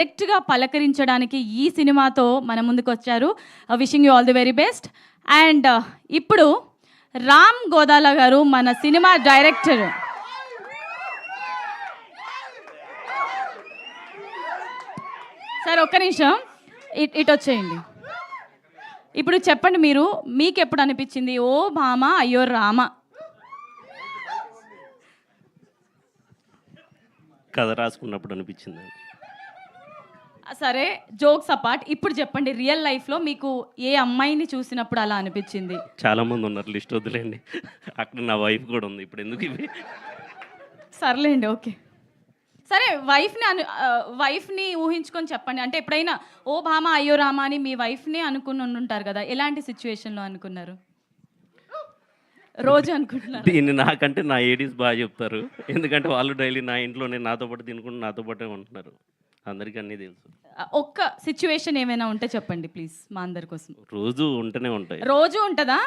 డైరెక్ట్‌గా పలకరించడానికి ఈ సినిమాతో మన ముందుకొచ్చారు. Wishing you all the very best. And ఇప్పుడు రామ్ గోదాల గారు మన సినిమా డైరెక్టర్. సార్ ఒక్క నిమిషం ఇటు వచ్చేయండి. ఇప్పుడు చెప్పండి, మీకు ఎప్పుడు అనిపించింది ఓ భామ అయ్యో రామ? కథ రాసుకున్నప్పుడు అనిపించింది. సరే, జోక్స్ అపార్ట్, ఇప్పుడు చెప్పండి, రియల్ లైఫ్లో మీకు ఏ అమ్మాయిని చూసినప్పుడు అలా అనిపించింది? చాలా మంది ఉన్నారు, లిస్ట్ వద్దులేండి. అక్కడ నా వైఫ్ కూడా ఉంది, ఇప్పుడు ఎందుకు ఇవి? సర్లేండి, ఓకే. సరే, వైఫ్ని ఊహించుకొని చెప్పండి. అంటే ఎప్పుడైనా ఓ భామ అయ్యో రామ అని మీ వైఫ్ని అనుకుని ఉంటారు కదా, ఎలాంటి సిచ్యువేషన్లో అనుకున్నారు? రోజు అనుకుంటున్నారు? దీన్ని నాకంటే నా ఏడీస్ బాగా చెప్తారు, ఎందుకంటే వాళ్ళు డైలీ నా ఇంట్లోనే నాతో పాటు తినుకుంటూ నాతో పాటే ఉంటున్నారు, అందరికీ అన్నీ తెలుసు. ఒక్క సిచ్యువేషన్ ఏమైనా ఉంటే చెప్పండి ప్లీజ్, మా అందరి కోసం. రోజు ఉంటూనే ఉంటాయి. రోజు ఉంటుందా?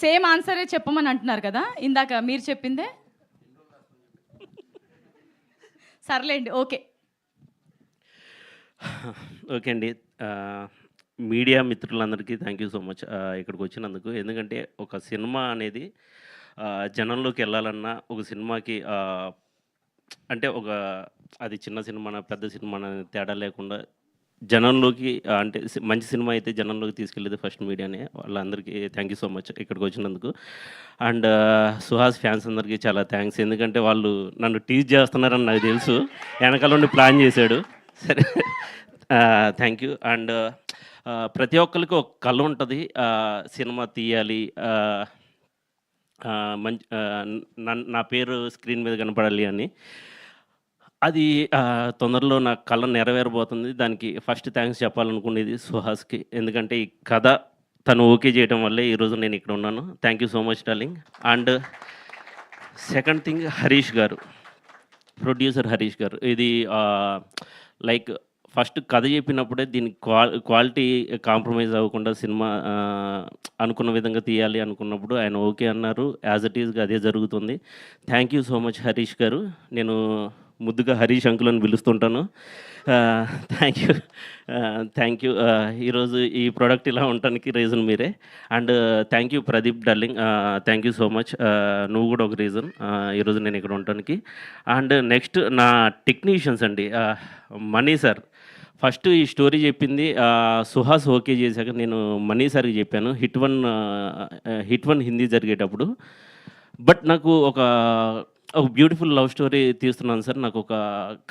సేమ్ ఆన్సరే చెప్పమని అంటున్నారు కదా ఇందాక మీరు చెప్పిందే. సర్లేండి, ఓకే. ఓకే అండి, మీడియా మిత్రులందరికీ థ్యాంక్ యూ సో మచ్ ఇక్కడికి వచ్చినందుకు. ఎందుకంటే ఒక సినిమా అనేది జనంలోకి వెళ్ళాలన్నా, ఒక సినిమాకి అంటే అది చిన్న సినిమానా పెద్ద సినిమానా తేడా లేకుండా జనంలోకి, అంటే మంచి సినిమా అయితే జనంలోకి తీసుకెళ్ళేది ఫస్ట్ మీడియానే. వాళ్ళందరికీ థ్యాంక్ యూ సో మచ్ ఇక్కడికి వచ్చినందుకు. అండ్ సుహాస్ ఫ్యాన్స్ అందరికీ చాలా థ్యాంక్స్, ఎందుకంటే వాళ్ళు నన్ను టీజ్ చేస్తున్నారని నాకు తెలుసు, వెనకాల నుండి ప్లాన్ చేశాడు. సరే, థ్యాంక్ యూ. అండ్ ప్రతి ఒక్కరికి ఒక కళ ఉంటుంది, సినిమా తీయాలి, మంచి నా పేరు స్క్రీన్ మీద కనపడాలి అని. అది తొందరలో నా కళ నెరవేరబోతుంది. దానికి ఫస్ట్ థ్యాంక్స్ చెప్పాలనుకునేది సుహాస్కి, ఎందుకంటే ఈ కథ తను ఓకే చేయడం వల్లే ఈరోజు నేను ఇక్కడ ఉన్నాను. Thank you so much darling. And second thing, Harish గారు, ప్రొడ్యూసర్ హరీష్ గారు. ఇది లైక్ ఫస్ట్ కథ చెప్పినప్పుడే దీని క్వాలిటీ కాంప్రమైజ్ అవ్వకుండా సినిమా అనుకున్న విధంగా తీయాలి అనుకున్నప్పుడు ఆయన ఓకే అన్నారు. యాజ్ ఇట్ ఈజ్గా అదే జరుగుతుంది. Thank you so much Harish గారు. నేను ముద్దుగా హరీష్ అంకుల్ అని పిలుస్తుంటాను. Thank you. ఈరోజు ఈ ప్రోడక్ట్ ఇలా ఉండటానికి రీజన్ మీరే. And thank you Pradeep darling, thank you so much. నువ్వు కూడా ఒక రీజన్ ఈరోజు నేను ఇక్కడ ఉండటానికి. అండ్ నెక్స్ట్ నా టెక్నీషియన్స్ అండి, మనీ సార్. ఫస్ట్ ఈ స్టోరీ చెప్పింది సుహాస్ ఓకే చేశాక నేను మనీ సార్కి చెప్పాను, హిట్ వన్ హిందీ జరిగేటప్పుడు. బట్ నాకు ఒక బ్యూటిఫుల్ లవ్ స్టోరీ తీస్తున్నాను సార్, నాకు ఒక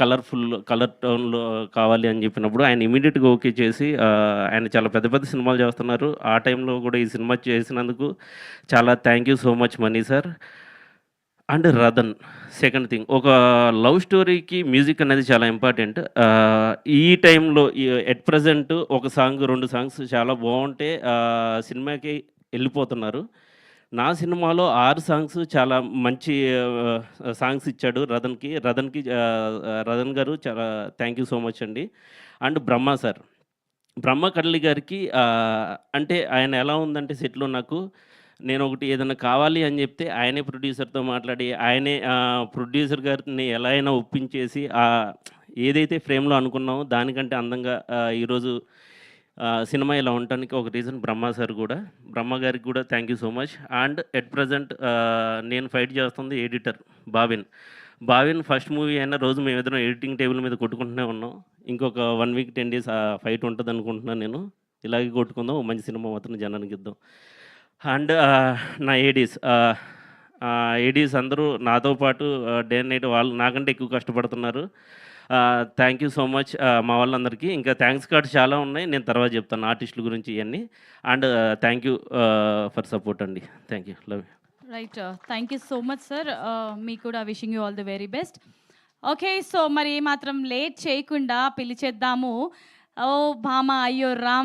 కలర్ టోన్లో కావాలి అని చెప్పినప్పుడు ఆయన ఇమీడియట్గా ఓకే చేసి, ఆయన చాలా పెద్ద పెద్ద సినిమాలు చేస్తున్నారు, ఆ టైంలో కూడా ఈ సినిమా చేసినందుకు చాలా thank you so much Mani sir. And Ratan, second thing, ఒక లవ్ స్టోరీకి మ్యూజిక్ అనేది చాలా ఇంపార్టెంట్. ఈ టైంలో ఎట్ ప్రజెంట్ ఒక సాంగ్ 2 సాంగ్స్ చాలా బాగుంటే సినిమాకి వెళ్ళిపోతున్నారు. నా సినిమాలో 6 సాంగ్స్ చాలా మంచి సాంగ్స్ ఇచ్చాడు రతన్ గారు, చాలా థ్యాంక్ యూ సో మచ్ అండి. అండ్ బ్రహ్మ సార్, బ్రహ్మ కడలి గారికి అంటే ఆయన ఎలా ఉందంటే సెట్లో నాకు, నేను ఒకటి ఏదైనా కావాలి అని చెప్తే ఆయనే ప్రొడ్యూసర్తో మాట్లాడి, ఆయనే ప్రొడ్యూసర్ గారిని ఎలా అయినా ఒప్పించేసి ఏదైతే ఫ్రేమ్లో అనుకున్నామో దానికంటే అందంగా ఈరోజు సినిమా ఇలా ఉండటానికి ఒక రీజన్ బ్రహ్మ సార్ కూడా. బ్రహ్మ గారికి కూడా thank you so much. And at present నేను ఫైట్ చేస్తుంది ఎడిటర్ బావిన్. ఫస్ట్ మూవీ అయినా రోజు మేమిద్దరం ఎడిటింగ్ టేబుల్ మీద కొట్టుకుంటూనే ఉన్నాం. ఇంకొక 1 వీక్ 10 డేస్ ఫైట్ ఉంటుంది అనుకుంటున్నాను నేను. ఇలాగే కొట్టుకుందాం, మంచి సినిమా మాత్రం జనానికి ఇద్దాం. అండ్ నా ఏడీస్ అందరూ నాతో పాటు డే అండ్ నైట్ వాళ్ళు నాకంటే ఎక్కువ కష్టపడుతున్నారు. థ్యాంక్ యూ సో మచ్ మా వాళ్ళందరికీ. ఇంకా థ్యాంక్స్ కార్డ్స్ చాలా ఉన్నాయి, నేను తర్వాత చెప్తాను ఆర్టిస్టుల గురించి ఇవన్నీ. And thank you for support అండి. Thank you, love you. Right, thank you so much sir. మీకు కూడా wishing you all the very best. Okay, so మరి మాత్రం లేట్ చేయకుండా పిలిచేద్దాము ఓ భామ అయ్యో రామ్